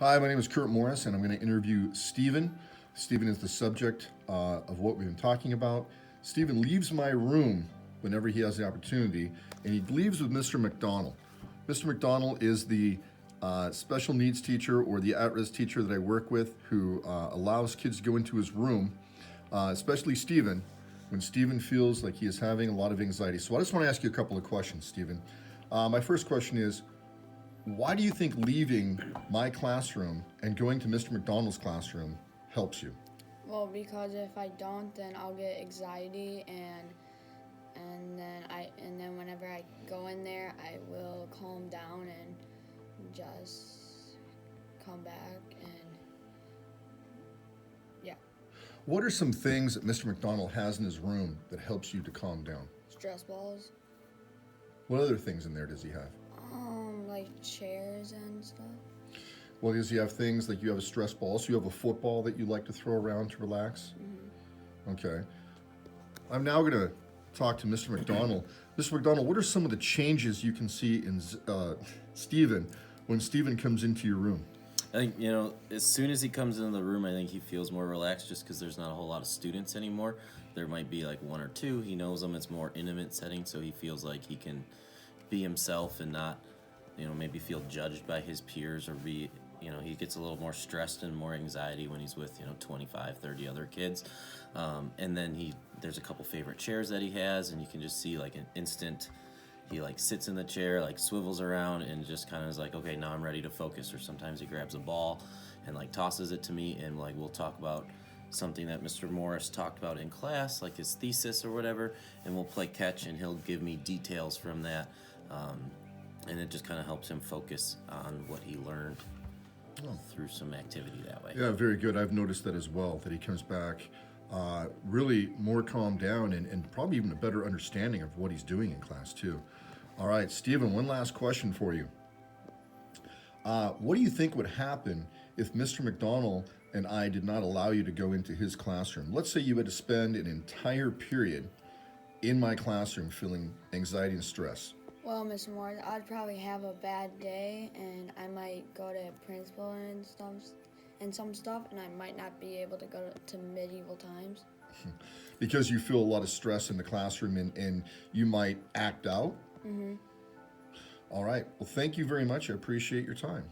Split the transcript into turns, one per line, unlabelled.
Hi, my name is Kurt Morris, and I'm going to interview Stephen. Stephen is the subject of what we've been talking about. Stephen leaves my room whenever he has the opportunity, and he leaves with Mr. McDonald. Mr. McDonald is the special needs teacher or the at-risk teacher that I work with who allows kids to go into his room, especially Stephen, when Stephen feels like he is having a lot of anxiety. So I just want to ask you a couple of questions, Stephen. My first question is, why do you think leaving my classroom and going to Mr. McDonald's classroom helps you?
Well, because if I don't, then I'll get anxiety, and then whenever I go in there, I will calm down and just come back and yeah,
What are some things that Mr. McDonald has in his room that helps you to calm down?
stress balls,
What other things in there does he have?
like chairs and stuff.
Well, does he have things like you have a stress ball, so you have a football that you like to throw around to relax? Okay. I'm now going to talk to Mr. McDonald. Mr. McDonald, what are some of the changes you can see in Stephen when Stephen comes into your room?
I think, as soon as he comes into the room, I think he feels more relaxed just because there's not a whole lot of students anymore. There might be like one or two. He knows them. It's more intimate setting, so he feels like he can be himself and not, maybe feel judged by his peers or be, he gets a little more stressed and more anxiety when he's with, 25, 30 other kids. And then there's a couple favorite chairs that he has, and you can just see like an instant, he like sits in the chair, like swivels around and just kind of is like, okay, now I'm ready to focus. Or sometimes he grabs a ball and like tosses it to me, and like we'll talk about something that Mr. Morris talked about in class, like his thesis or whatever, and we'll play catch and he'll give me details from that. And it just kind of helps him focus on what he learned through some activity that way.
Yeah, very good. I've noticed that as well, that he comes back really more calmed down and probably even a better understanding of what he's doing in class, too. All right, Stephen, one last question for you. What do you think would happen if Mr. McDonald and I did not allow you to go into his classroom? Let's say you had to spend an entire period in my classroom feeling anxiety and stress.
Well, Mr. Morris, I'd probably have a bad day, and I might go to principal and some stuff, and I might not be able to go to medieval times.
Because you feel a lot of stress in the classroom and you might act out? Mm-hmm. All right. Well, thank you very much. I appreciate your time.